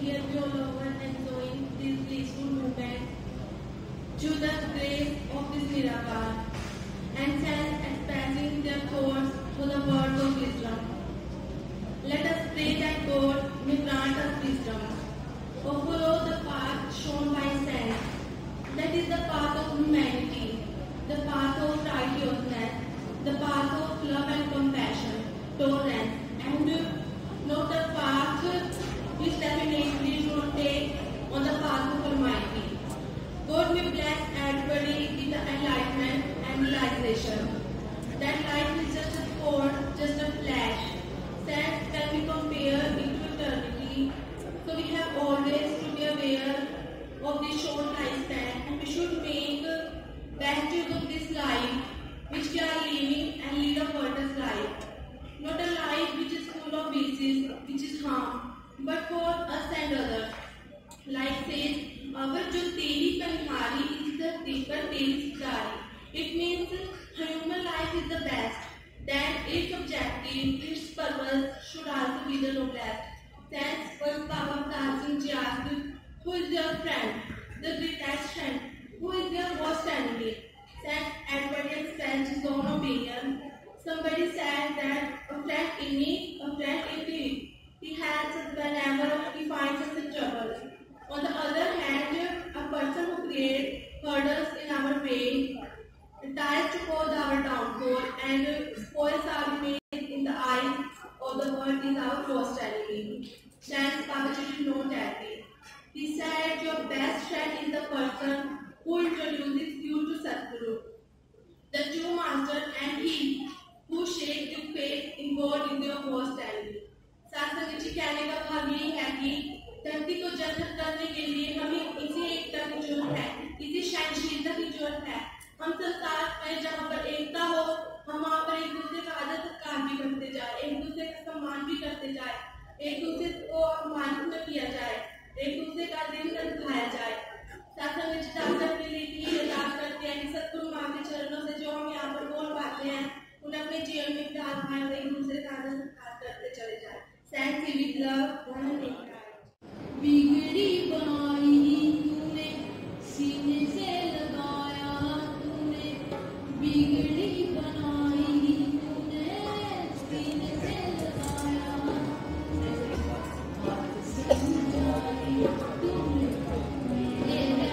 here we all over enjoying this peaceful movement to the grace of this Nirakar and expressing their thoughts to the words of wisdom. Let us pray that God may grant us wisdom or follow the path shown by saints. That is the path of humanity, the path of righteousness, the path of love and compassion, tolerance, and not the path which definitely should take on the path of Almighty. God may bless everybody with the enlightenment and realization that life is just a sport, just a flash. Sense can be compared into eternity. So we have always to be aware of this short lifespan, and we should make best use of this life which we are living and lead a virtuous life. Not a life which is full of vices, which is harm, but for us and others. Like says, अगर जो तेरी कन्हारी इस धरती पर तेरी सितारी. It means human life is the best. Then its objective, its purpose should also be the noblest. Since first Baba Prasim ji asked, who is your friend? The greatest friend. Who is your worst enemy? Since everybody expressed his own opinion, somebody said that a friend in need, a friend indeed. He helps us whenever he finds us in trouble. On the other hand, a person who creates hurdles in our way, tries to cause our downfall, and spoils our image in the eyes of the world is our worst enemy. Then Babaji did not agree. He said your best friend is the person who introduces you to Sadguru, the true master, and he who shakes your faith in God is your worst enemy. सात्संग जी कहने का भाव यही है कि धरती को जन्नत करने के लिए हमें इसी एकता की जरूरत है, इसी सहनशीलता की जरूरत है. हम संसार में जहाँ पर एकता हो, हम वहाँ पर एक दूसरे का आदर सत्कार भी करते जाए, एक दूसरे का सम्मान भी करते जाए, एक दूसरे को अपमानित न किया जाए, एक दूसरे का दिल न दुखाया जाए. सात्संग जी दास के लिए भी अरदास करते हैं कि सतगुरु माँ के चरणों से जो हम यहाँ पर बोल पाते हैं, उन्हें अपने जीवन में डाल पाए और एक दूसरे का आदर सत्कार करते चले जाए. Thank you with love. बिगड़ी बनाई तूने, सीने से लगाया तूने. बिगड़ी बनाई तूने, सीने से लगाया. समझाई तूने मेरे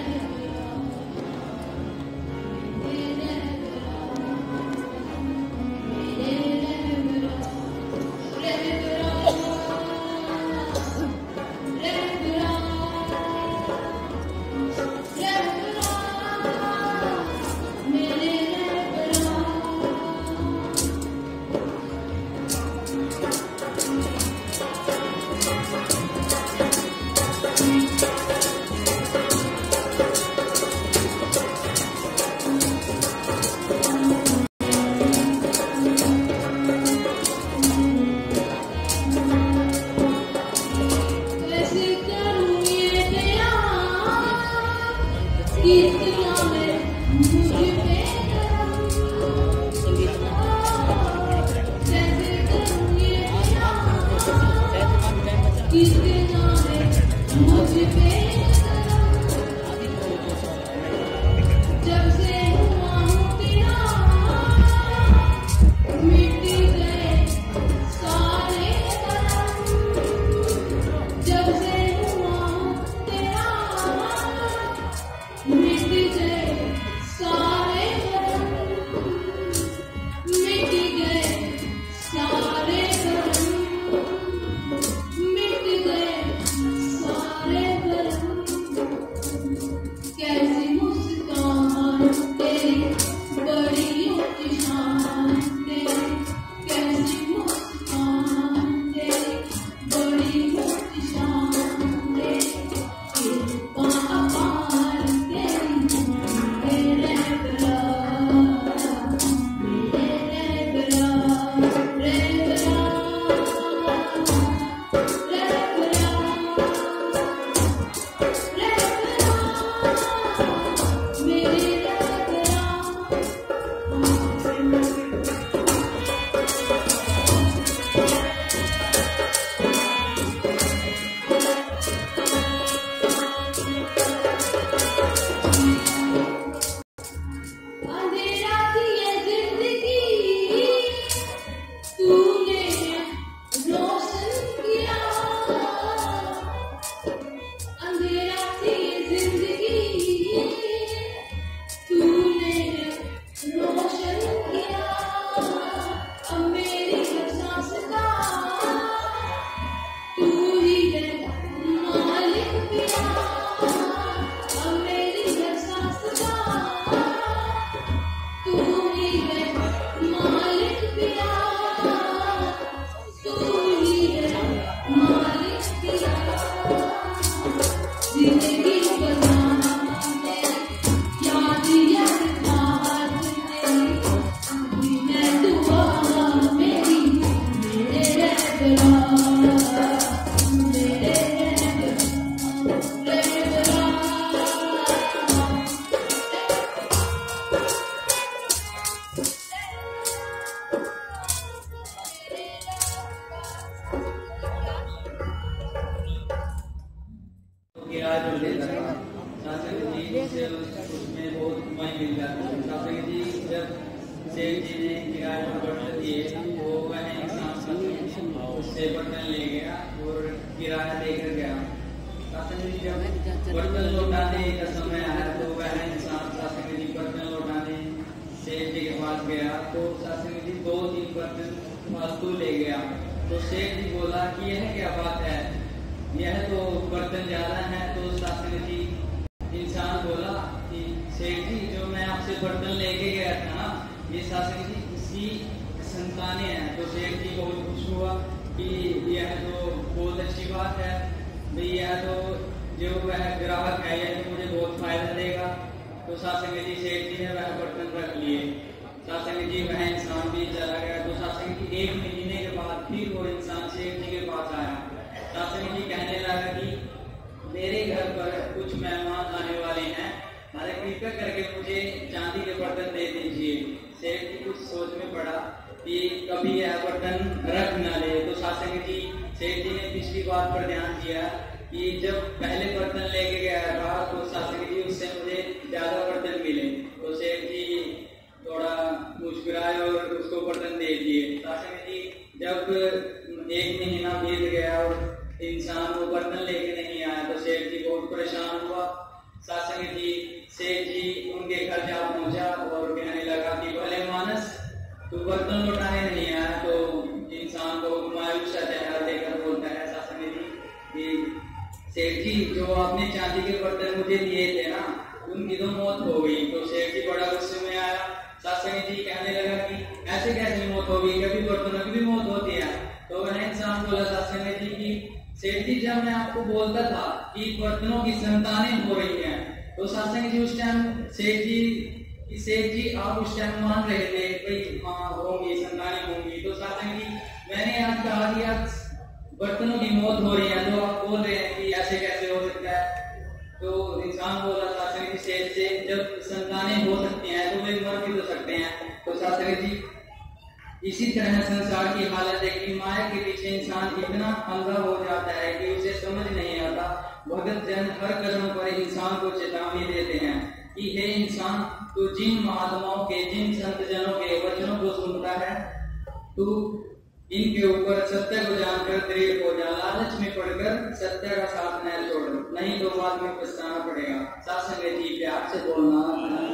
किराया जो देता था शासन जी से उसमें बहुत कमाई मिल जाती है। शासन जी जब सेठ जी ने किराए पर बर्तन दिए तो वह इंसान उससे बर्तन ले गया और किराया देकर गया। शासन जी जब बर्तन लौटाने का समय आया तो वह इंसान शासन जी बर्तन लौटाने सेठ जी के पास गया तो शासन जी 2-3 बर्तन फालतू ले गया। तो सेठ जी बोला कि यह क्या बात है, यह तो बर्तन ज्यादा है। तो शासन जी इंसान बोला कि सेठ जी जो मैं आपसे बर्तन लेके गया था ना, ये शासन जी इसकी संतानें हैं। तो सेठ जी बहुत खुश हुआ कि यह तो बहुत अच्छी बात है भाई, यह तो जो वह ग्राहक है यह तो मुझे बहुत फायदा देगा। तो शासन जी सेठ जी ने वह बर्तन रख लिए। शासन जी वह इंसान भी चला गया। तो शासन जी 1 महीने के बाद फिर वो इंसान सेठ जी के पास आया। शासन जी कहने लगा कि मेरे घर पर कुछ मेहमान आने वाले हैं, अरे कृपया करके मुझे चांदी के बर्तन दे दीजिए। सेठ जी कुछ सोच में पड़ा कि कभी यह बर्तन रख न ले। तो शासन जी सेठ जी ने पिछली बात पर ध्यान दिया कि जब पहले बर्तन लेके गया था तो शासन जी उससे मुझे ज्यादा बर्तन मिले। तो सेठ जी थोड़ा मुस्कुराए और उसको बर्तन दे दिए। शासन जी जब 1 महीना बीत गया और इंसान वो बर्तन लेके नहीं आया तो सेठ जी बहुत परेशान हुआ। शासन जी सेठ जी उनके घर जा पहुंचा और कहने लगा कि भले मानस तू बर्तन लौटाने नहीं आया। तो इंसान को मायूस सा चेहरा देकर बोलता है शासन जी कि सेठ जी जो आपने चांदी के बर्तन मुझे दिए थे ना, उनकी तो मौत हो गई। तो सेठ जी बड़ा गुस्से में आया। शासन जी कहने लगा कि ऐसे कैसे मौत हो गई, कभी बर्तनों की भी मौत होती है। तो वह इंसान बोला शासन जी कि सेठ जी जब मैं आपको बोलता था कि बर्तनों की संतानें हो रही हैं, तो शासन जी उस टाइम सेठ जी आप उस टाइम मान रहे थे भाई हाँ होंगी, संतानें होंगी। तो शासन जी मैंने आज कहा कि आज बर्तनों की मौत हो रही है तो आप बोल रहे हैं कि ऐसे कैसे हो सकता है। तो इंसान बोला शासन जी सेठ से जब संतानें हो सकती हैं तो वे मर भी तो सकते हैं। तो शासन जी इसी तरह संसार की हालत है कि माया के पीछे इंसान इतना अंधा हो जाता है कि उसे समझ नहीं आता। भगत जन हर कदम पर इंसान को चेतावनी देते हैं कि हे इंसान, तू जिन महात्माओं के, जिन संत जनों के वचनों को सुनता है, तू इनके ऊपर सत्य को जानकर दृढ़ हो जा। लालच में पड़कर सत्य का साथ न छोड़, नहीं तो बाद में पछताना पड़ेगा। शासन जी प्यार से बोलना।